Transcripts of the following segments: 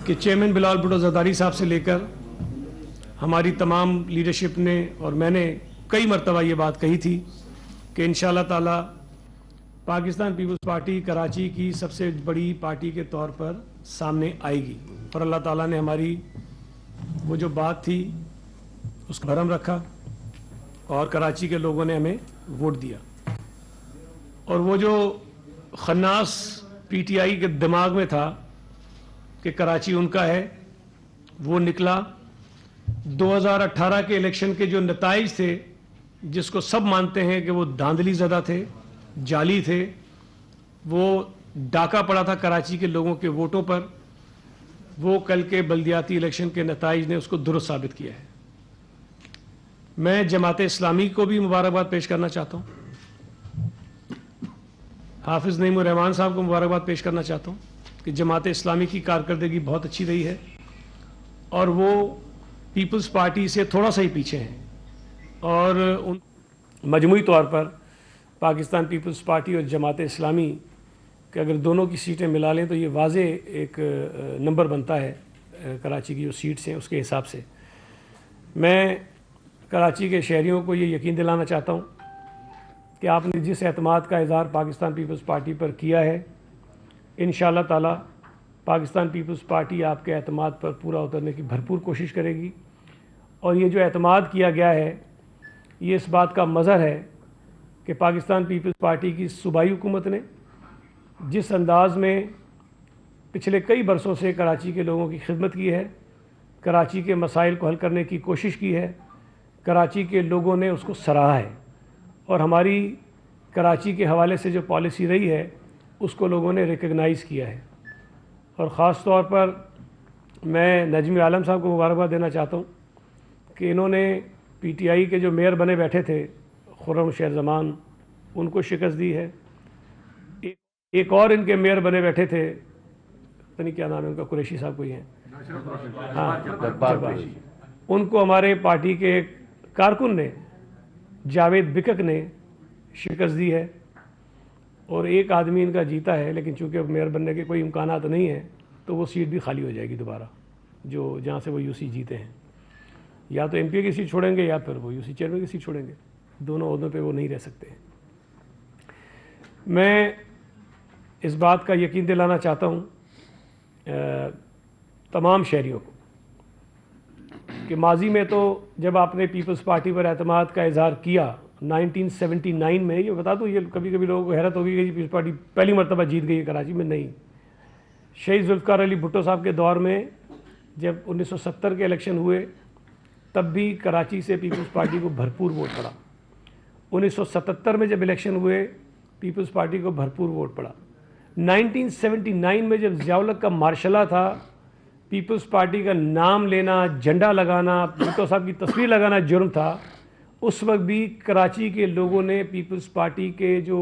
कि चेयरमैन बिलावल भुट्टो ज़रदारी साहब से लेकर हमारी तमाम लीडरशिप ने और मैंने कई मरतबा ये बात कही थी कि इंशाअल्लाह ताला पाकिस्तान पीपल्स पार्टी कराची की सबसे बड़ी पार्टी के तौर पर सामने आएगी और अल्लाह ताला ने हमारी वो जो बात थी उसको भरम रखा और कराची के लोगों ने हमें वोट दिया। और वो जो खन्नास पीटीआई के दिमाग में था कि कराची उनका है, वो निकला। 2018 के इलेक्शन के जो नताइज थे, जिसको सब मानते हैं कि वो धांधली ज़दा थे, जाली थे, वो डाका पड़ा था कराची के लोगों के वोटों पर, वो कल के बल्दियाती इलेक्शन के नताइज ने उसको दुरुस्त साबित किया है। मैं जमात इस्लामी को भी मुबारकबाद पेश करना चाहता हूँ, हाफिज़ नईमुर रहमान साहब को मुबारकबाद पेश करना चाहता हूँ कि जमात इस्लामी की कारकर्दगी बहुत अच्छी रही है और वो पीपल्स पार्टी से थोड़ा सा ही पीछे हैं और उन मजमूई तौर पर पाकिस्तान पीपल्स पार्टी और जमात इस्लामी कि अगर दोनों की सीटें मिला लें तो ये वाज़े एक नंबर बनता है कराची की जो सीट्स हैं उसके हिसाब से। मैं कराची के शहरियों को ये यकीन दिलाना चाहता हूँ कि आपने जिस एतमाद का इज़हार पाकिस्तान पीपल्स पार्टी पर किया है, इंशाअल्लाह ताला पाकिस्तान पीपल्स पार्टी आपके एतमाद पर पूरा उतरने की भरपूर कोशिश करेगी। और ये जो एतमाद किया गया है, ये इस बात का मज़हर है कि पाकिस्तान पीपल्स पार्टी की सूबाई हुकूमत ने जिस अंदाज़ में पिछले कई बरसों से कराची के लोगों की खिदमत की है, कराची के मसाइल को हल करने की कोशिश की है, कराची के लोगों ने उसको सराहा है और हमारी कराची के हवाले से जो पॉलिसी रही है उसको लोगों ने रिकग्नाइज़ किया है। और ख़ास तौर पर मैं नजमी आलम साहब को मुबारकबाद देना चाहता हूँ कि इन्होंने पीटीआई के जो मेयर बने बैठे थे खुर्रम शेर ज़मान, उनको शिकस्त दी है। एक और इनके मेयर बने बैठे थे, पता नहीं क्या नाम है उनका, कुरैशी साहब कोई हैं, हाँ, उनको हमारे पार्टी के कारकुन ने, जावेद बिकक ने शिकस्त दी है। और एक आदमी इनका जीता है, लेकिन चूँकि अब मेयर बनने के कोई इम्कानात नहीं है तो वो सीट भी खाली हो जाएगी दोबारा, जो जहाँ से वो यूसी जीते हैं। या तो एमपी की सीट छोड़ेंगे या फिर वो यूसी चेयरमैन की सीट छोड़ेंगे, दोनों ओहदों पे वो नहीं रह सकते हैं। मैं इस बात का यकीन दिलाना चाहता हूँ तमाम शहरियों को कि माजी में तो जब आपने पीपल्स पार्टी पर एतमाद का इजहार किया 1979 में, ये बता दूँ, ये कभी कभी लोगों को हैरत होगी कि पीपल्स पार्टी पहली मरतबा जीत गई है कराची में, नहीं। शहीद जुल्फ़िकार अली भुट्टो साहब के दौर में जब 1970 के इलेक्शन हुए तब भी कराची से पीपल्स पार्टी को भरपूर वोट पड़ा। 1977 में जब इलेक्शन हुए पीपल्स पार्टी को भरपूर वोट पड़ा। 1979 में जब ज़िया-उल-हक का मार्शला था, पीपल्स पार्टी का नाम लेना, झंडा लगाना, भुट्टो साहब की तस्वीर लगाना जुर्म था। उस वक्त भी कराची के लोगों ने पीपल्स पार्टी के जो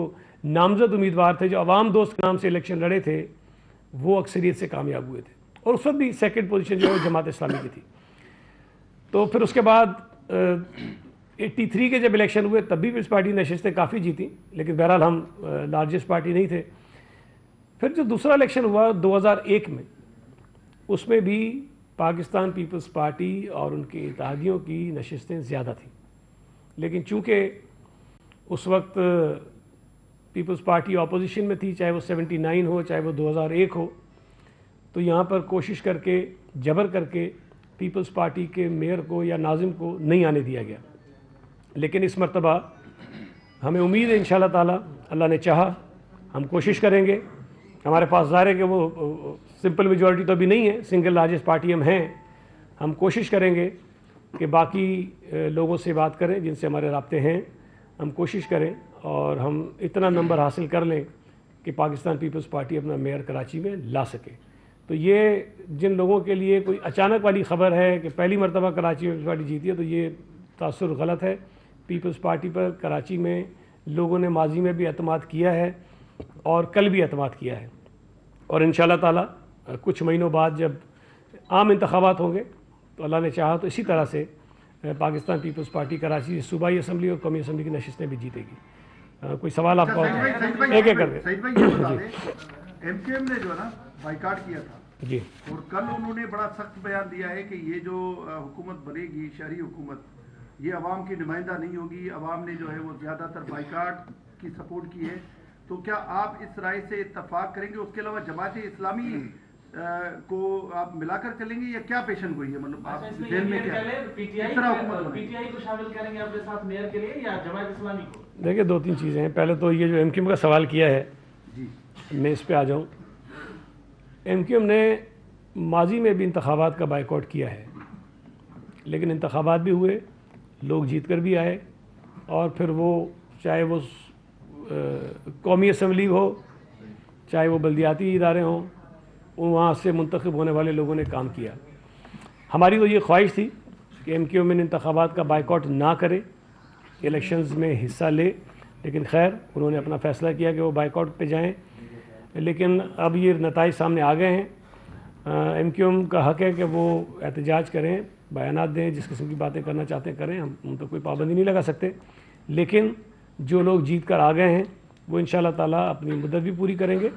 नामजद उम्मीदवार थे, जो अवाम दोस्त के नाम से इलेक्शन लड़े थे, वो अक्सरियत से कामयाब हुए थे। और उस वक्त भी सेकंड पोजीशन जो है जमात इस्लामी की थी। तो फिर उसके बाद 83 के जब इलेक्शन हुए तब भी पीपल्स पार्टी नशिस्तें काफ़ी जीती, लेकिन बहरहाल हम लार्जेस्ट पार्टी नहीं थे। फिर जो दूसरा इलेक्शन हुआ 2001 में, उसमें भी पाकिस्तान पीपल्स पार्टी और उनके इत्तेहादियों की नशिस्तें ज़्यादा थीं, लेकिन चूँकि उस वक्त पीपल्स पार्टी अपोजिशन में थी, चाहे वो 79 हो चाहे वो 2001 हो, तो यहाँ पर कोशिश करके जबर करके पीपल्स पार्टी के मेयर को या नाजिम को नहीं आने दिया गया। लेकिन इस मरतबा हमें उम्मीद है इंशाअल्लाह ताला, अल्लाह ने चाहा, हम कोशिश करेंगे। हमारे पास ज़ाहिर है कि वो सिंपल मेजॉरिटी तो अभी नहीं है, सिंगल लार्जेस्ट पार्टी हम हैं। हम कोशिश करेंगे कि बाकी लोगों से बात करें जिनसे हमारे राब्ते हैं, हम कोशिश करें और हम इतना नंबर हासिल कर लें कि पाकिस्तान पीपल्स पार्टी अपना मेयर कराची में ला सके। तो ये जिन लोगों के लिए कोई अचानक वाली ख़बर है कि पहली मरतबा कराची में पीपल्स पार्टी जीती है, तो ये तासुर गलत है। पीपल्स पार्टी पर कराची में लोगों ने माजी में भी एतमाद किया है और कल भी एतमाद किया है। और इंशाअल्लाह ताला कुछ महीनों बाद जब आम इंतखाबात होंगे तो अल्लाह ने चाहा तो इसी तरह से पाकिस्तान पीपल्स पार्टी कराची सूबाई असम्बली और कौमी असम्बली की नशिस्तें भी जीतेगी। कोई सवाल आपका? एक एक करके। एमकेएम ने जो है ना बाइकाट किया था, जी। और कल उन्होंने बड़ा सख्त बयान दिया है कि ये जो हुकूमत बनेगी, शहरी हुकूमत, ये अवाम की नुमाइंदा नहीं होगी, अवाम ने जो है वो ज़्यादातर बाइकाट की सपोर्ट की है। तो क्या आप इस राय से इत्तफाक करेंगे? उसके अलावा जमात इस्लामी को आप मिलाकर चलेंगे या क्या पेशन गोई है? मतलब आप जेल में क्या पीटीआई को शामिल करेंगे अपने साथ मेयर के लिए या जमात इस्लामी को? देखिए, दो तीन चीज़ें हैं। पहले तो ये जो एमक्यूएम का सवाल किया है जी, मैं इस पे आ जाऊँ। एमक्यूएम ने माजी में भी इंतखाबात का बाइकआउट किया है, लेकिन इंतखाबात भी हुए, लोग जीत कर भी आए, और फिर वो चाहे वो कौमी असम्बली हो, चाहे वो बल्दियाती इदारे हों, वहाँ से मुंतखब होने वाले लोगों ने काम किया। हमारी तो ये ख्वाहिश थी कि एमक्यूएम इन इंतखाबात का बाइकआउट ना करे, इलेक्शंस में हिस्सा ले, लेकिन खैर उन्होंने अपना फ़ैसला किया कि वो बाइकआउट पे जाएं। लेकिन अब ये नताइज सामने आ गए हैं। एमक्यूएम का हक़ है कि वो एहतजाज करें, बयानात दें, जिस किस्म की बातें करना चाहते हैं करें, हम उन पर कोई पाबंदी नहीं लगा सकते। लेकिन जो लोग जीत कर आ गए हैं वो इंशाअल्लाह ताला अपनी मुद्दत भी पूरी करेंगे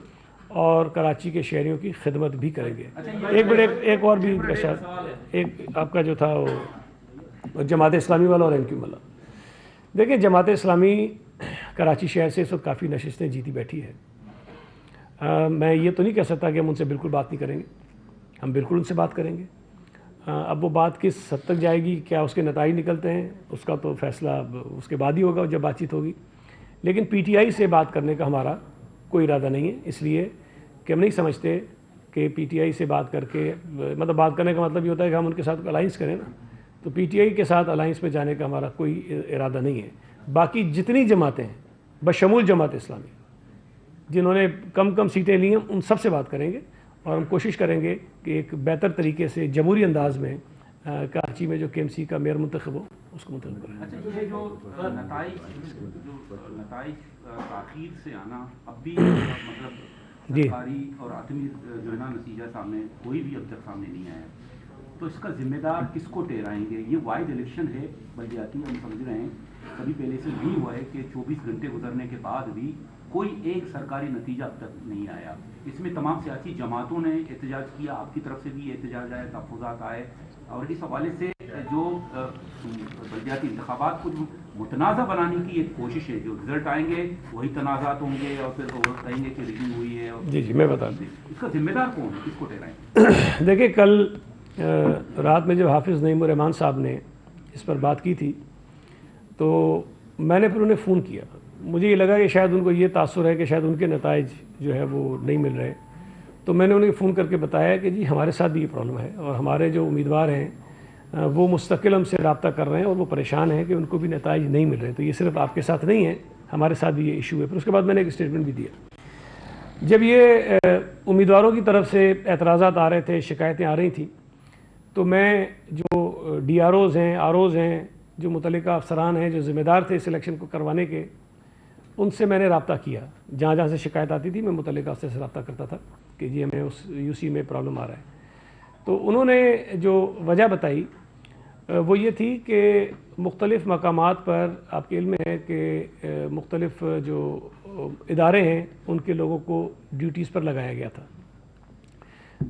और कराची के शहरियों की खिदमत भी करेंगे। एक मिनट, एक और भी शायद, एक आपका जो था वो जमात इस्लामी वाला और एमक्यूएम वाला। देखिए, जमात इस्लामी कराची शहर से इस वक्त काफ़ी नशिस्तें जीती बैठी है। मैं ये तो नहीं कह सकता कि हम उनसे बिल्कुल बात नहीं करेंगे, हम बिल्कुल उनसे बात करेंगे। अब वो बात किस हद तक जाएगी, क्या उसके नताइज निकलते हैं, उसका तो फैसला उसके बाद ही होगा जब बातचीत होगी। लेकिन पीटीआई से बात करने का हमारा कोई इरादा नहीं है, इसलिए कि हम नहीं समझते कि पीटीआई से बात करके, मतलब बात करने का मतलब ये होता है कि हम उनके साथ अलाइंस करें ना, तो पीटीआई के साथ अलाइंस में जाने का हमारा कोई इरादा नहीं है। बाकी जितनी जमातें हैं बशमूल जमात इस्लामी जिन्होंने कम कम सीटें ली हैं, उन सब से बात करेंगे और हम कोशिश करेंगे कि एक बेहतर तरीके से जमहूरी अंदाज में कराची में जो केएमसी का मेयर मुंतखब हो उसको मुंतखब करें। अच्छा, ये जो नताइज ताख़ीर से आना, अब भी मतलब जी, सरकारी और आदमी जो है ना नतीजा सामने कोई भी अब तक सामने नहीं आया, तो इसका जिम्मेदार किसको ठहराएंगे? ये वाइड इलेक्शन है बल्दियाती, हम समझ रहे हैं, कभी पहले से नहीं हुआ है कि 24 घंटे गुजरने के बाद भी कोई एक सरकारी नतीजा अब तक नहीं आया। इसमें तमाम सियासी जमातों ने एहतजाज किया, आपकी तरफ से भी एहतजाज आए, तहफ़्फ़ुज़ात आए, और इस हवाले से जो बल्दियाती इंतखाबात को जो मुतनाज़ा बनाने की एक कोशिश है, जो रिजल्ट आएंगे वही तनाज़ात होंगे और फिर वो कहेंगे कि रिगिंग हुई है। और जी जी, मैं बता दूँ, इसका जिम्मेदार कौन है, किसको ठहराएं? देखिए, कल रात में जब हाफिज़ नईमुर रहमान साहब ने इस पर बात की थी तो मैंने फिर उन्हें फ़ोन किया। मुझे ये लगा कि शायद उनको ये तासुर है कि शायद उनके नताइज जो है वो नहीं मिल रहे, तो मैंने उन्हें फ़ोन करके बताया कि जी हमारे साथ भी ये प्रॉब्लम है और हमारे जो उम्मीदवार हैं वो मुस्तकिल हमसे रब्ता कर रहे हैं और वो परेशान हैं कि उनको भी नताइज नहीं मिल रहे। तो ये सिर्फ आपके साथ नहीं है, हमारे साथ भी ये इशू है। फिर उसके बाद मैंने एक स्टेटमेंट भी दिया। जब ये उम्मीदवारों की तरफ से एतराज़ात आ रहे थे, शिकायतें आ रही थी, तो मैं जो DROs हैं, ROs हैं, जो मुतल्लिका अफसरान हैं, जो ज़िम्मेदार थे इस इलेक्शन को करवाने के, उनसे मैंने रब्ता किया। जहाँ जहाँ से शिकायत आती थी मैं मुतल्लिका अफसर से रब्ता करता था कि जी हमें उस UC में प्रॉब्लम आ रहा है। तो उन्होंने जो वजह बताई वो ये थी कि मुख्तलिफ़ मकामात पर आपके इल्म है कि मुख्तलिफ़ जो इदारे हैं उनके लोगों को ड्यूटीज़ पर लगाया गया था।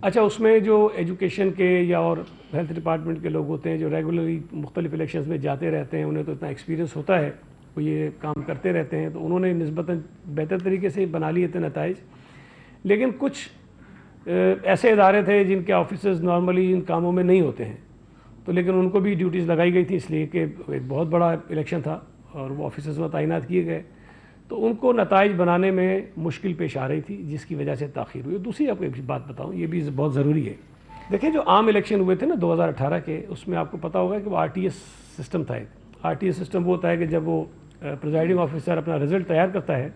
अच्छा, उसमें जो एजुकेशन के या और हेल्थ डिपार्टमेंट के लोग होते हैं जो रेगुलरली मुख्तलिफ़ इलेक्शंस में जाते रहते हैं, उन्हें तो इतना एक्सपीरियंस होता है, वो ये काम करते रहते हैं, तो उन्होंने निस्बतन बेहतर तरीके से बना लिए थे नताइज। लेकिन कुछ ऐसे इदारे थे जिनके ऑफिसर्स नॉर्मली इन कामों में नहीं होते हैं, तो लेकिन उनको भी ड्यूटीज़ लगाई गई थी, इसलिए कि एक बहुत बड़ा इलेक्शन था और वो ऑफिसर्स वहाँ तैनात किए गए, तो उनको नताइज बनाने में मुश्किल पेश आ रही थी, जिसकी वजह से ताख़ीर हुई। दूसरी आपको एक बात बताऊँ, ये भी बहुत ज़रूरी है। देखिए, जो आम इलेक्शन हुए थे ना 2018 के, उसमें आपको पता होगा कि वो RTS सिस्टम था। RTS सिस्टम वो होता है कि जब वो प्रिजाइडिंग ऑफिसर अपना रिज़ल्ट तैयार करता है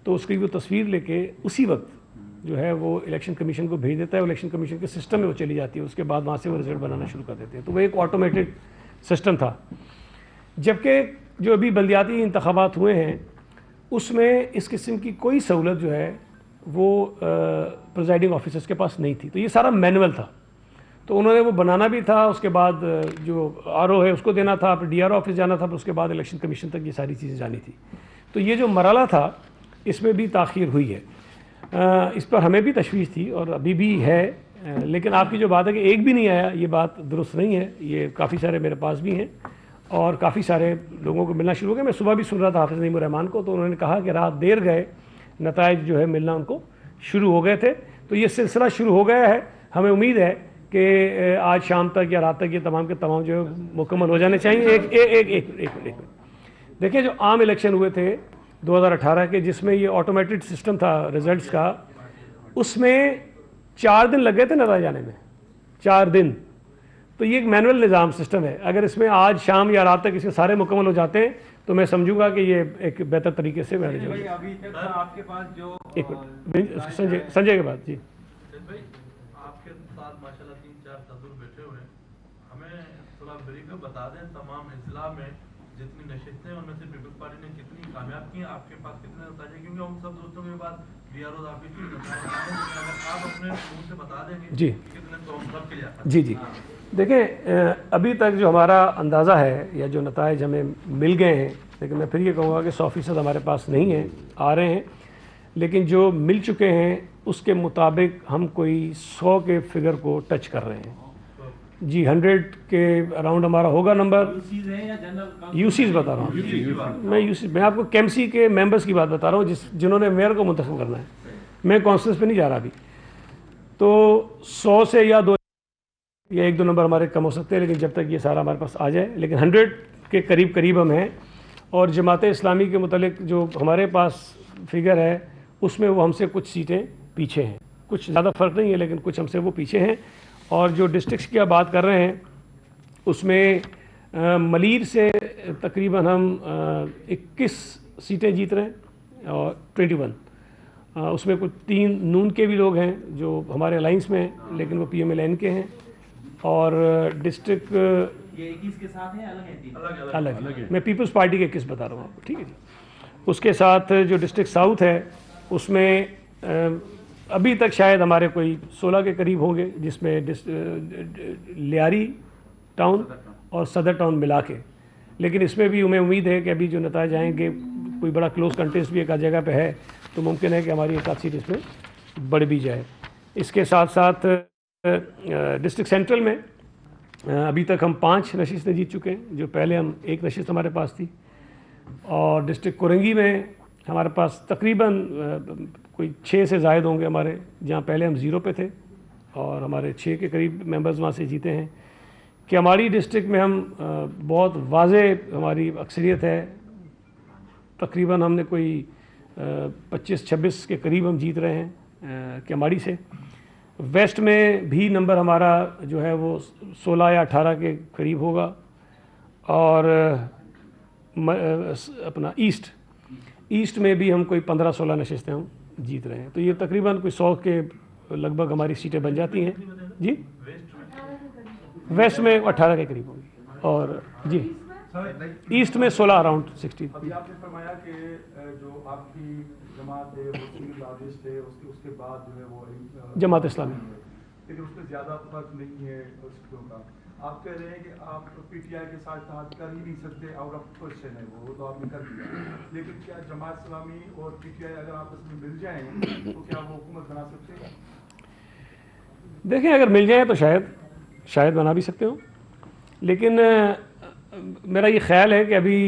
तो उसकी वो तस्वीर लेके उसी वक्त जो है वो इलेक्शन कमीशन को भेज देता है, इलेक्शन कमीशन के सिस्टम में वो चली जाती है, उसके बाद वहाँ से वो रिज़ल्ट बनाना शुरू कर देते हैं। तो वो एक ऑटोमेटेड सिस्टम था। जबकि जो अभी बल्दियाती इंतखाबात हुए हैं उसमें इस किस्म की कोई सहूलत जो है वो प्रिजाइडिंग ऑफिसर्स के पास नहीं थी, तो ये सारा मैनुअल था। तो उन्होंने वो बनाना भी था, उसके बाद जो RO है उसको देना था, फिर DRO ऑफिस जाना था, फिर उसके बाद इलेक्शन कमीशन तक ये सारी चीज़ें जानी थी। तो ये जो मरला था इसमें भी ताख़ीर हुई है। इस पर हमें भी तशवीश थी और अभी भी है लेकिन आपकी जो बात है कि एक भी नहीं आया, ये बात दुरुस्त नहीं है। ये काफ़ी सारे मेरे पास भी हैं और काफ़ी सारे लोगों को मिलना शुरू हो गया। मैं सुबह भी सुन रहा था हाफिज़ नईम रहमान को, तो उन्होंने कहा कि रात देर गए नताइज जो है मिलना उनको शुरू हो गए थे। तो ये सिलसिला शुरू हो गया है। हमें उम्मीद है कि आज शाम तक या रात तक ये तमाम के तमाम जो है मुकम्मल हो जाने चाहिए। एक देखिए, जो आम इलेक्शन हुए थे 2018 के, जिसमें ये ऑटोमेटेड सिस्टम था रिजल्ट्स का, उसमें 4 दिन लग गए थे नतीजा जाने में, 4 दिन। तो ये एक मैनुअल निज़ाम सिस्टम है। अगर इसमें आज शाम या रात तक इसके सारे मुकम्मल हो जाते हैं तो मैं समझूंगा कि ये एक बेहतर तरीके से मैनेज होगा। अभी तक आपके पास जो एक मिनट, संजय के बाद जी। भाई आपके साथ माशाल्लाह 3-4 सदूर बैठे हुए हैं, हमें थोड़ा ब्रीफ में बता दें तमाम इजला में जितनी नशिस्तें उनमें से पीपल्स पार्टी ने कितनी कामयाब की हैं, आपके पास कितने नतीजे, क्योंकि हम सब दोस्तों के बाद BRO ऑफिस की नतीजे आए हैं, लेकिन अगर आप अपने मुंह से बता देंगे जी कितने तो हम सब के लिए जी देखें, अभी तक जो हमारा अंदाज़ा है या जो नताइज हमें मिल गए हैं, लेकिन मैं फिर ये कहूँगा कि 100% हमारे पास नहीं है, आ रहे हैं, लेकिन जो मिल चुके हैं उसके मुताबिक हम कोई 100 के फिगर को टच कर रहे हैं जी। 100 के अराउंड हमारा होगा नंबर। यूसीज बता रहा हूँ मैं आपको केमसी के मेंबर्स की बात बता रहा हूँ जिन्होंने मेयर को मुंतखब करना है। मैं कॉन्फ्रेंस पे नहीं जा रहा अभी। तो 100 से या 2 या 1-2 नंबर हमारे कम हो सकते हैं, लेकिन जब तक ये सारा हमारे पास आ जाए, लेकिन 100 के करीब करीब हम हैं। और जमात इस्लामी के मुतालिक जो हमारे पास फिगर है उसमें वो हमसे कुछ सीटें पीछे हैं, कुछ ज़्यादा फ़र्क नहीं है लेकिन कुछ हमसे वो पीछे हैं। और जो डिस्ट्रिक्ट्स की आप बात कर रहे हैं उसमें मलीर से तकरीबन हम 21 सीटें जीत रहे हैं और 21 उसमें कुछ 3 नून के भी लोग हैं जो हमारे अलाइंस में हैं, लेकिन वो PMLN के हैं। और डिस्ट्रिक्ट ये 21 के साथ है, अलग है? अलग है। मैं पीपल्स पार्टी के 21 बता रहा हूँ आपको, ठीक है जी। उसके साथ जो डिस्ट्रिक्ट साउथ है उसमें अभी तक शायद हमारे कोई 16 के करीब होंगे, जिसमें लियारी टाउन और सदर टाउन मिला के। लेकिन इसमें भी हमें उम्मीद है कि अभी जो नतीजे आएंगे, कोई बड़ा क्लोज कंटेस्ट भी एक जगह पे है, तो मुमकिन है कि हमारी एक आध सीट इसमें बढ़ भी जाए। इसके साथ साथ डिस्ट्रिक्ट सेंट्रल में अभी तक हम 5 नशिस्तें जीत चुके हैं, जो पहले हम 1 नशिस्त हमारे पास थी। और डिस्ट्रिक्ट कोरंगी में हमारे पास तकरीबन कोई 6 से ज़ायद होंगे हमारे, जहाँ पहले हम 0 पे थे और हमारे 6 के करीब मेंबर्स वहाँ से जीते हैं। कि हमारी डिस्ट्रिक्ट में हम बहुत वाज़े हमारी अक्सरियत है, तकरीबन हमने कोई 25-26 के करीब हम जीत रहे हैं केमाड़ी से। वेस्ट में भी नंबर हमारा जो है वो 16 या 18 के करीब होगा। और अपना ईस्ट में भी हम कोई 15-16 नशिस्तें हम जीत रहे हैं। तो ये तकरीबन कोई 100 के लगभग हमारी सीटें बन जाती हैं जी। वेस्ट में 18 के करीब होगी और जी ईस्ट में 16 अराउंड 60। अभी आपने फरमाया कि जो आपकी जमात है वो सिंगल लार्जेस्ट है, उसके बाद जो है वो जमात इस्लामी, लेकिन उसमें ज़्यादा फर्क नहीं है उसको का। आप कह रहे हैं कि आप PTI के साथ इत्तेहाद कर ही नहीं सकते, आउट ऑफ क्वेश्चन है वो तो आपने कर दिया। लेकिन क्या जमात इस्लामी और PTI अगर आपस में मिल जाएं तो क्या वो हुकूमत बना सकते हैं? देखें, अगर मिल जाए तो शायद बना भी सकते हो, लेकिन मेरा ये ख्याल है कि अभी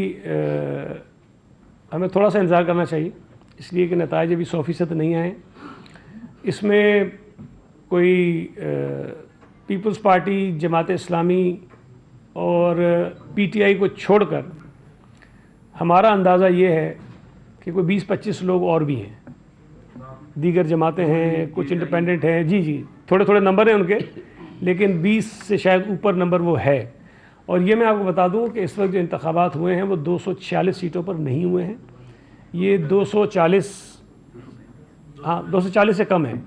हमें थोड़ा सा इंतज़ार करना चाहिए, इसलिए कि नताइज अभी 100% नहीं आए। इसमें कोई पीपल्स पार्टी, जमात इस्लामी और PTI को छोड़कर हमारा अंदाज़ा ये है कि कोई 20-25 लोग और भी हैं, दीगर जमातें हैं, कुछ इंडिपेंडेंट हैं। जी थोड़े थोड़े नंबर हैं उनके, लेकिन 20 से शायद ऊपर नंबर वो है। और ये मैं आपको बता दूं कि इस वक्त जो इंतखाबात हुए हैं वो 246 सीटों पर नहीं हुए हैं, ये 240 से कम है,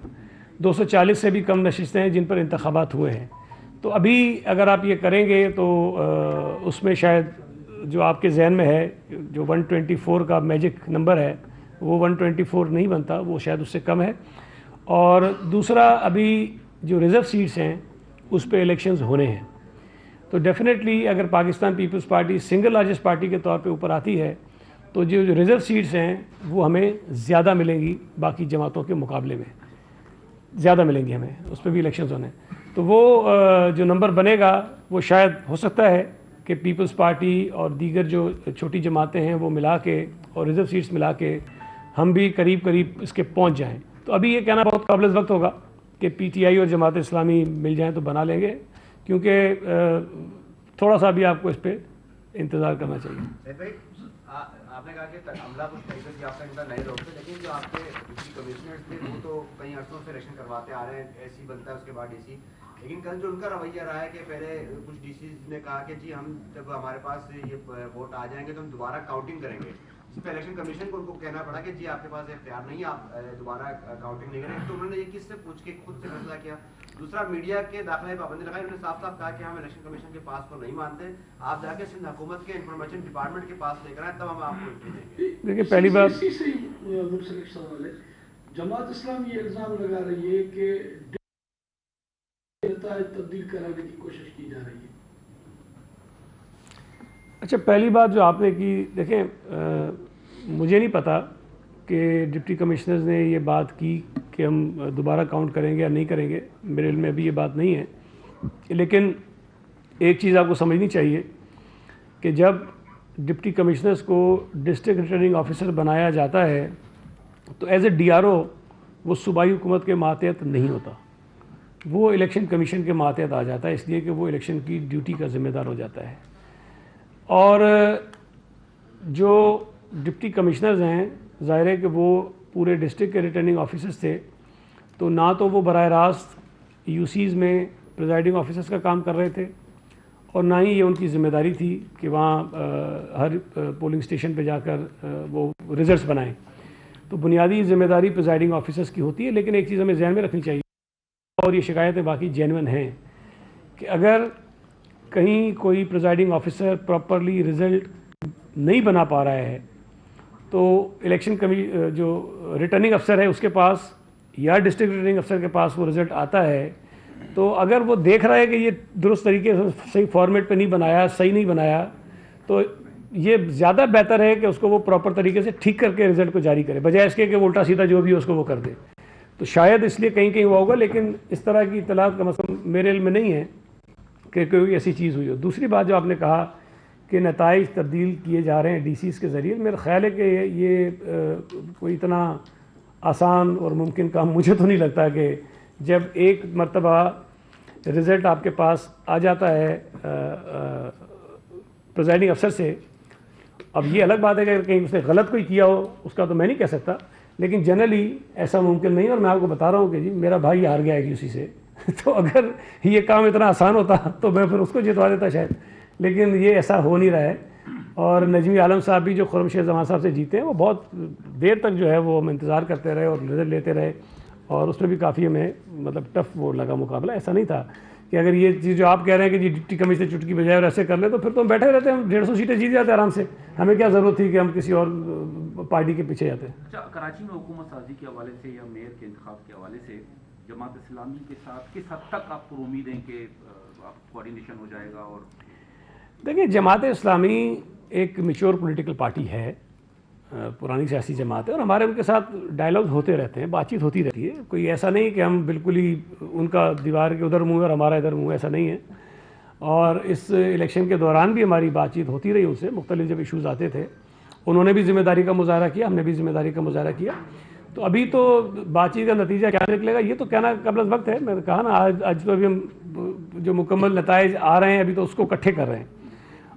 240 से भी कम नशिस्तें हैं जिन पर इंतखाबात हुए हैं। तो अभी अगर आप ये करेंगे तो उसमें शायद जो आपके जहन में है जो 124 का मैजिक नंबर है वो 124 नहीं बनता, वो शायद उससे कम है। और दूसरा, अभी जो रिज़र्व सीट्स हैं उस पर इलेक्शंस होने हैं, तो डेफिनेटली अगर Pakistan People's Party single largest party के तौर पे ऊपर आती है तो जो रिज़र्व सीट्स हैं वो हमें ज़्यादा मिलेंगी बाकी जमातों के मुकाबले में। ज़्यादा मिलेंगी हमें, उस पर भी इलेक्शंस होने। तो वो जो नंबर बनेगा वो शायद हो सकता है कि पीपल्स पार्टी और दीगर जो छोटी जमातें हैं वो मिला के और रिजर्व सीट्स मिला के हम भी करीब करीब इसके पहुंच जाएं। तो अभी ये कहना बहुत काबिल वक्त होगा कि पीटीआई और जमात इस्लामी मिल जाएं तो बना लेंगे, क्योंकि थोड़ा सा भी आपको इस पर इंतज़ार करना चाहिए। आपने कहा कि अमला कुछ तरीके आपका इनका नए लोग थे, लेकिन जो आपके डिप्टी कमिश्नर थे वो तो कई अरसों से इलेक्शन करवाते आ रहे हैं, एसी बनता है उसके बाद डीसी। लेकिन कल जो उनका रवैया रहा है कि पहले कुछ डीसी ने कहा कि जी हम जब हमारे पास ये वोट आ जाएंगे तो हम दोबारा काउंटिंग करेंगे, जिस पर इलेक्शन कमीशन को उनको कहना पड़ा कि जी आपके पास इख्तियार नहीं है, आप दोबारा काउंटिंग नहीं करेंगे। तो उन्होंने ये किससे पूछ के खुद से फैसला किया। दूसरा, मीडिया के दाखिले पाबंदी लगाई, उन्होंने साफ साफ कहा कि हम इलेक्शन कमीशन के पास को नहीं मानते, आप जाके सिंध हुकूमत के इंफॉर्मेशन डिपार्टमेंट के पास लेकर आए तब हम आपको एंट्री देंगे। देखिए, पहली बात जमात इस्लामी ये इल्ज़ाम लगा रही है कि तब्दील कराने की कोशिश की जा रही है। अच्छा, पहली बात जो आपने की, देखें मुझे नहीं पता कि डिप्टी कमिश्नर्स ने ये बात की कि हम दोबारा काउंट करेंगे या नहीं करेंगे, मेरे इल्म में अभी ये बात नहीं है। लेकिन एक चीज़ आपको समझनी चाहिए कि जब डिप्टी कमिश्नर्स को डिस्ट्रिक्ट रिटर्निंग ऑफिसर बनाया जाता है तो एज ए DRO वो सूबाई हुकूमत के मातहत नहीं होता, वो इलेक्शन कमीशन के मातहत आ जाता है, इसलिए कि वो इलेक्शन की ड्यूटी का ज़िम्मेदार हो जाता है। और जो डिप्टी कमिश्नर्स हैं, ज़ाहिर है कि वो पूरे डिस्ट्रिक्ट के रिटर्निंग ऑफिसर्स थे, तो ना तो वो बराह रास्त यूसीज़ में प्रिजाइडिंग ऑफिसर्स का काम कर रहे थे और ना ही ये उनकी ज़िम्मेदारी थी कि वहाँ हर पोलिंग स्टेशन पे जाकर वो रिज़ल्ट्स बनाएं। तो बुनियादी ज़िम्मेदारी प्रिजाइडिंग ऑफिसर्स की होती है। लेकिन एक चीज़ हमें ध्यान में रखनी चाहिए, और ये शिकायतें बाकी जेन्युइन हैं, कि अगर कहीं कोई प्रिजाइडिंग ऑफिसर प्रॉपरली रिज़ल्ट नहीं बना पा रहा है तो इलेक्शन जो रिटर्निंग अफसर है उसके पास या डिस्ट्रिक्ट रिटर्निंग अफसर के पास वो रिज़ल्ट आता है, तो अगर वो देख रहा है कि ये दुरुस्त तरीके से सही फॉर्मेट पे नहीं बनाया, सही नहीं बनाया, तो ये ज़्यादा बेहतर है कि उसको वो प्रॉपर तरीके से ठीक करके रिज़ल्ट को जारी करे, बजाय इसके कि वो उल्टा सीधा जो भी हो उसको वो कर दे। तो शायद इसलिए कहीं कहीं हुआ होगा, लेकिन इस तरह की इत्तलात का मतलब मेरे इल्म में नहीं है कि कोई ऐसी चीज़ हुई हो। दूसरी बात जो आपने कहा कि नताइज तब्दील किए जा रहे हैं DCs के ज़रिए, मेरा ख़्याल है कि ये कोई इतना आसान और मुमकिन काम मुझे तो नहीं लगता कि जब एक मरतबा रिज़ल्ट आपके पास आ जाता है प्रिजाइडिंग अफसर से, अब ये अलग बात है कि कहीं उसने गलत कोई किया हो उसका तो मैं नहीं कह सकता, लेकिन जनरली ऐसा मुमकिन नहीं। और मैं आपको बता रहा हूँ कि जी मेरा भाई हार गया है UC से तो अगर ये काम इतना आसान होता तो मैं फिर उसको जितवा देता शायद, लेकिन ये ऐसा हो नहीं रहा है। और नजमी आलम साहब भी जो खुर्रमशेर जमान साहब से जीते हैं, वो बहुत देर तक जो है वो हम इंतज़ार करते रहे और रिजल्ट लेते रहे, और उसमें भी काफ़ी हमें मतलब टफ वो लगा मुकाबला। ऐसा नहीं था कि अगर ये चीज़ जो आप कह रहे हैं कि जी डिप्टी कमिश्नर चुटकी बजाय और ऐसे कर ले तो फिर तो हम बैठे रहते हैं, हम 150 सीटें जीत जाते आराम से, हमें क्या ज़रूरत थी कि हम किसी और पार्टी के पीछे जाते। अच्छा, कराची में हुकूमत साजी के हवाले से या मेयर के इंतखाब के हवाले से जमात इस्लामी के साथ किस हद तक आपको उम्मीद है कि कोऑर्डिनेशन हो जाएगा? और देखिए, जमात इस्लामी एक मैच्योर पॉलिटिकल पार्टी है, पुरानी सियासी जमात है, और हमारे उनके साथ डायलॉग होते रहते हैं, बातचीत होती रहती है। कोई ऐसा नहीं कि हम बिल्कुल ही उनका दीवार के उधर मुँह है और हमारा इधर मुँह, ऐसा नहीं है। और इस इलेक्शन के दौरान भी हमारी बातचीत होती रही उनसे, मुख्तलिफ जब इशूज़ आते थे उन्होंने भी ज़िम्मेदारी का मुजाहरा किया, हमने भी ज़िम्मेदारी का मुजाहरा किया। तो अभी तो बातचीत का नतीजा क्या निकलेगा ये तो कहना कबल वक्त है। मैंने कहा ना, आज तो अभी हम जो मुकम्मल नताइज आ रहे हैं अभी तो उसको इकट्ठे कर रहे हैं,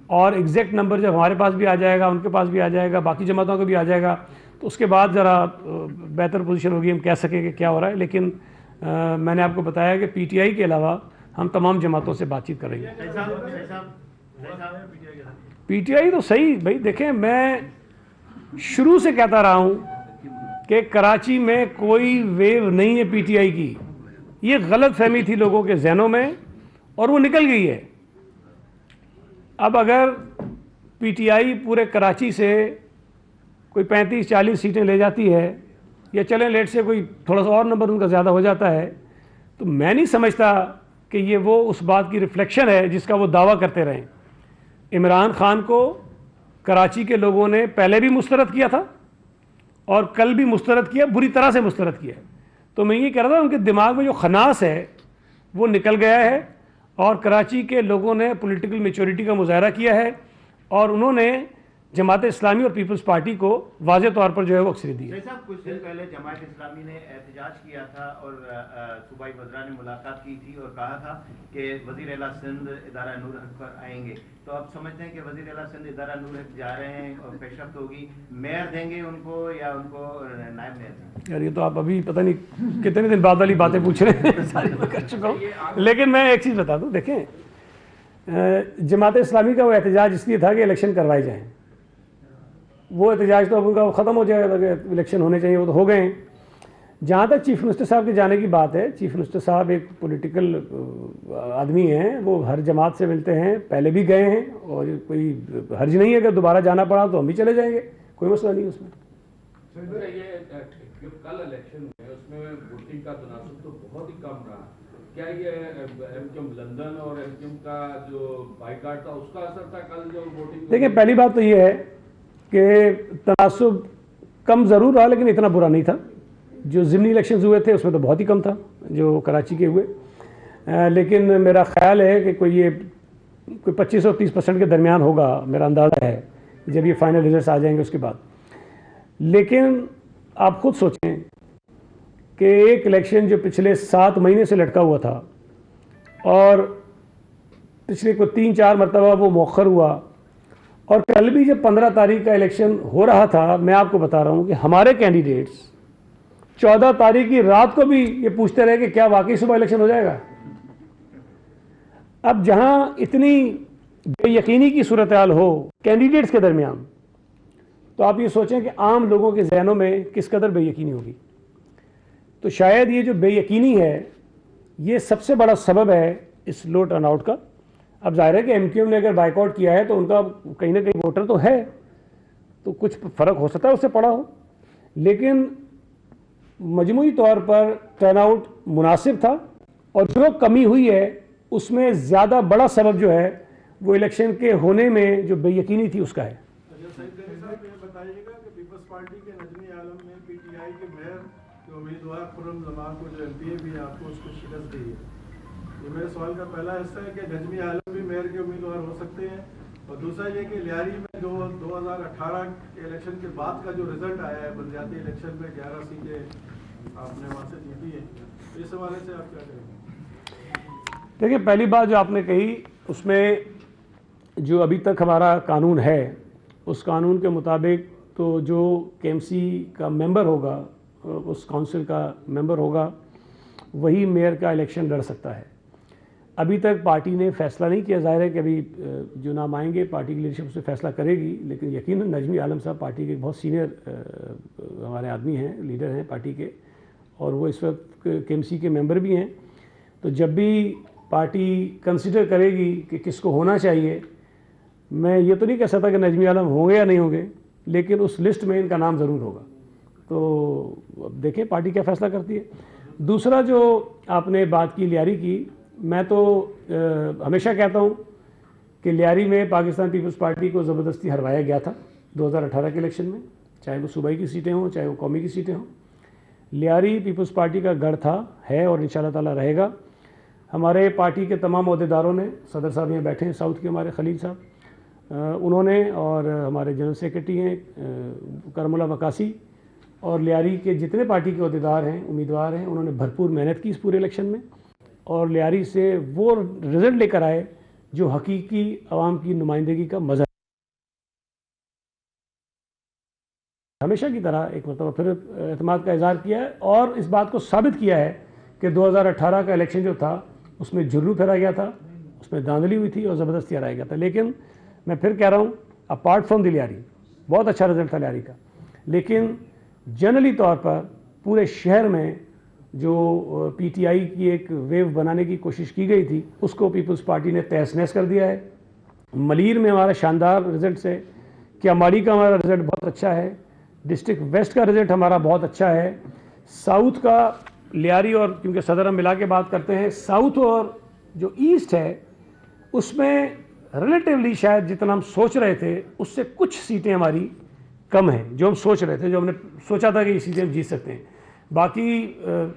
और एग्जैक्ट नंबर जब हमारे पास भी आ जाएगा, उनके पास भी आ जाएगा, बाकी जमातों को भी आ जाएगा, तो उसके बाद ज़रा बेहतर पोजीशन होगी, हम कह सकें कि क्या हो रहा है। लेकिन मैंने आपको बताया कि PTI के अलावा हम तमाम जमातों से बातचीत कर रही हैं। PTI तो सही भाई, देखें मैं शुरू से कहता रहा हूँ कि कराची में कोई वेव नहीं है PTI की, ये गलत फहमी थी लोगों के जहनों में और वो निकल गई है। अब अगर PTI पूरे कराची से कोई 35-40 सीटें ले जाती है, या चलें लेट से कोई थोड़ा सा और नंबर उनका ज़्यादा हो जाता है, तो मैं नहीं समझता कि ये वो उस बात की रिफ्लेक्शन है जिसका वो दावा करते रहें। इमरान खान को कराची के लोगों ने पहले भी मुस्तरद किया था और कल भी मुस्तरद किया, बुरी तरह से मुस्तरद किया। तो मैं ये कह रहा था उनके दिमाग में जो खनास है वो निकल गया है और कराची के लोगों ने पॉलिटिकल मैच्योरिटी का मुजाहरा किया है और उन्होंने जमात इस्लामी और पीपल्स पार्टी को वाज़े तौर पर जो है वो अक्सरियत दी है। जैसा कुछ दिन पहले जमात इस्लामी ने एहतजाज किया था और सूबाई वज़रा ने मुलाकात की थी और कहा था कि वज़ीर आला सिंध इदारा नूर हक पर आएंगे, तो आप समझते हैं कि वज़ीर आला सिंध इदारा नूर हक जा रहे हैं और पेशरफ्त होगी, मेयर देंगे उनको या उनको नायब मेयर देंगे? यार ये तो आप अभी पता नहीं कितने दिन बाद वाली बातें पूछ रहे हैं सारी मैं कर चुका हूँ। लेकिन मैं एक चीज़ बता दूँ, देखें जमात इस्लामी का वो एहतजाज इसलिए था कि इलेक्शन करवाए जाएँ। वो एहतजाज तो अब उनका ख़त्म हो जाएगा कि इलेक्शन होने चाहिए, वो तो हो गए हैं। जहाँ तक चीफ़ मिनिस्टर साहब के जाने की बात है, चीफ़ मिनिस्टर साहब एक पॉलिटिकल आदमी हैं, वो हर जमात से मिलते हैं, पहले भी गए हैं और कोई हर्ज नहीं है अगर दोबारा जाना पड़ा तो हम भी चले जाएंगे, कोई मसला नहीं उसमें। ये जो कल इलेक्शन हुए उसमें वोटिंग का तनासुब तो बहुत ही कम रहा, क्या ये एमक्यूएम लंदन और एमक्यूएम का जो बाइकाट था उसका असर था कल जो वोटिंग? देखिए पहली बात तो ये है कि तनासुब कम ज़रूर रहा लेकिन इतना बुरा नहीं था। जो ज़िमनी इलेक्शंस हुए थे उसमें तो बहुत ही कम था जो कराची के हुए, लेकिन मेरा ख़्याल है कि कोई 25 और 30% के दरमियान होगा, मेरा अंदाज़ा है जब ये फाइनल रिजल्ट्स आ जाएंगे उसके बाद। लेकिन आप खुद सोचें कि एक इलेक्शन जो पिछले 7 महीने से लटका हुआ था और पिछले को 3-4 मरतबा वो मौखर हुआ, और कल भी जब 15 तारीख का इलेक्शन हो रहा था, मैं आपको बता रहा हूँ कि हमारे कैंडिडेट्स 14 तारीख की रात को भी ये पूछते रहे कि क्या वाकई सुबह इलेक्शन हो जाएगा। अब जहाँ इतनी बेयकीनी की सूरत हाल हो कैंडिडेट्स के दरमियान, तो आप ये सोचें कि आम लोगों के जहनों में किस कदर बेयकीनी होगी। तो शायद ये जो बेयकीनी है ये सबसे बड़ा सबब है इस लो टर्नआउट का। अब जाहिर है कि एमक्यूएम ने अगर बाइकआउट किया है तो उनका कहीं ना कहीं वोटर तो है, तो कुछ फ़र्क हो सकता है उससे पड़ा हो, लेकिन मजमूई तौर पर टर्नआउट मुनासिब था। और जो कमी हुई है उसमें ज़्यादा बड़ा सबब जो है वो इलेक्शन के होने में जो बेयकीनी थी उसका है। बताइएगा कि पीपल्स पार्टी के नजमी आलम ने पीटीआई के मेयर के उम्मीदवार खुर्रम जमान को जो एमपीए भी आपको उसको शिकस्त दी है। ये मेरे सवाल का पहला हिस्सा है कि नजमी आलम भी मेयर के उम्मीदवार हो सकते हैं, और दूसरा ये कि लियारी में जो 2018 के इलेक्शन के बाद का जो रिजल्ट आया है बलदियाती इलेक्शन में 11 सीटें आपने वहाँ से जीती है, तो इस हवाले से आप क्या करेंगे? देखिए पहली बात जो आपने कही उसमें जो अभी तक हमारा कानून है उस कानून के मुताबिक तो जो केएमसी का मेंबर होगा, उस काउंसिल का मेंबर होगा, वही मेयर का इलेक्शन लड़ सकता है। अभी तक पार्टी ने फैसला नहीं किया, जाहिर है कि अभी जो नाम आएंगे पार्टी की लीडरशिप से फैसला करेगी, लेकिन यकीनन नजमी आलम साहब पार्टी के बहुत सीनियर हमारे आदमी हैं, लीडर हैं पार्टी के, और वो इस वक्त केएमसी के मेंबर भी हैं। तो जब भी पार्टी कंसिडर करेगी कि किसको होना चाहिए, मैं ये तो नहीं कह सकता कि नजमी आलम होंगे या नहीं होंगे, लेकिन उस लिस्ट में इनका नाम ज़रूर होगा। तो अब देखें पार्टी क्या फ़ैसला करती है। दूसरा जो आपने बात की लियारी की, मैं तो हमेशा कहता हूँ कि लियारी में पाकिस्तान पीपल्स पार्टी को ज़बरदस्ती हरवाया गया था 2018 के इलेक्शन में, चाहे वो सूबाई की सीटें हों चाहे वो कौमी की सीटें हों। लियारी पीपल्स पार्टी का गढ़ था, है और इंशाअल्लाह ताला रहेगा। हमारे पार्टी के तमाम अहदेदारों ने, सदर साहब यहाँ बैठे हैं साउथ के हमारे खलील साहब, उन्होंने, और हमारे जनरल सेक्रेटरी हैं करमुल्ला वकासी, और लियारी के जितने पार्टी के अहदेदार हैं, उम्मीदवार हैं, उन्होंने भरपूर मेहनत की इस पूरे इलेक्शन में, और लियारी से वो रिज़ल्ट लेकर आए जो हकीकी आवाम की नुमाइंदगी का मज़ा। हमेशा की तरह एक मरतबा फिर एतमाद का इज़हार किया है और इस बात को साबित किया है कि 2018 का इलेक्शन जो था उसमें जुर्रू फेरा गया था, उसमें धांधली हुई थी और ज़बरदस्ती हराया गया था। लेकिन मैं फिर कह रहा हूँ, अपार्ट फ्रॉम द लियारी बहुत अच्छा रिजल्ट था लियारी का, लेकिन जनरली तौर पर पूरे शहर में जो पीटीआई की एक वेव बनाने की कोशिश की गई थी उसको पीपल्स पार्टी ने तहस नहस कर दिया है। मलीर में हमारा शानदार रिजल्ट है, क्यामाड़ी का हमारा रिजल्ट बहुत अच्छा है, डिस्ट्रिक्ट वेस्ट का रिजल्ट हमारा बहुत अच्छा है, साउथ का लियारी और क्योंकि सदर हम मिला के बात करते हैं, साउथ और जो ईस्ट है उसमें रिलेटिवली शायद जितना हम सोच रहे थे उससे कुछ सीटें हमारी कम हैं, जो हम सोच रहे थे, जो हमने सोचा था कि ये सीटें हम जीत सकते हैं। बाकी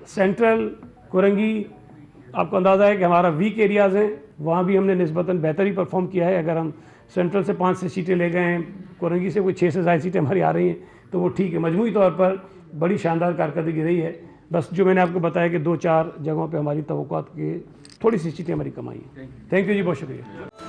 सेंट्रल कोरंगी आपको अंदाज़ा है कि हमारा वीक एरियाज़ हैं, वहाँ भी हमने निस्बतन बेहतर ही परफॉर्म किया है। अगर हम सेंट्रल से 5 से सीटें ले गए हैं, कोरंगी से कोई 6 से ज़्यादा सीटें हमारी आ रही हैं, तो वो ठीक है। मजमूई तौर पर बड़ी शानदार कारकर्दगी रही है। बस जो मैंने आपको बताया कि 2-4 जगहों पे हमारी तवक्कुआत की थोड़ी सी सीटें हमारी कम आई हैं। थैंक यू जी, बहुत शुक्रिया।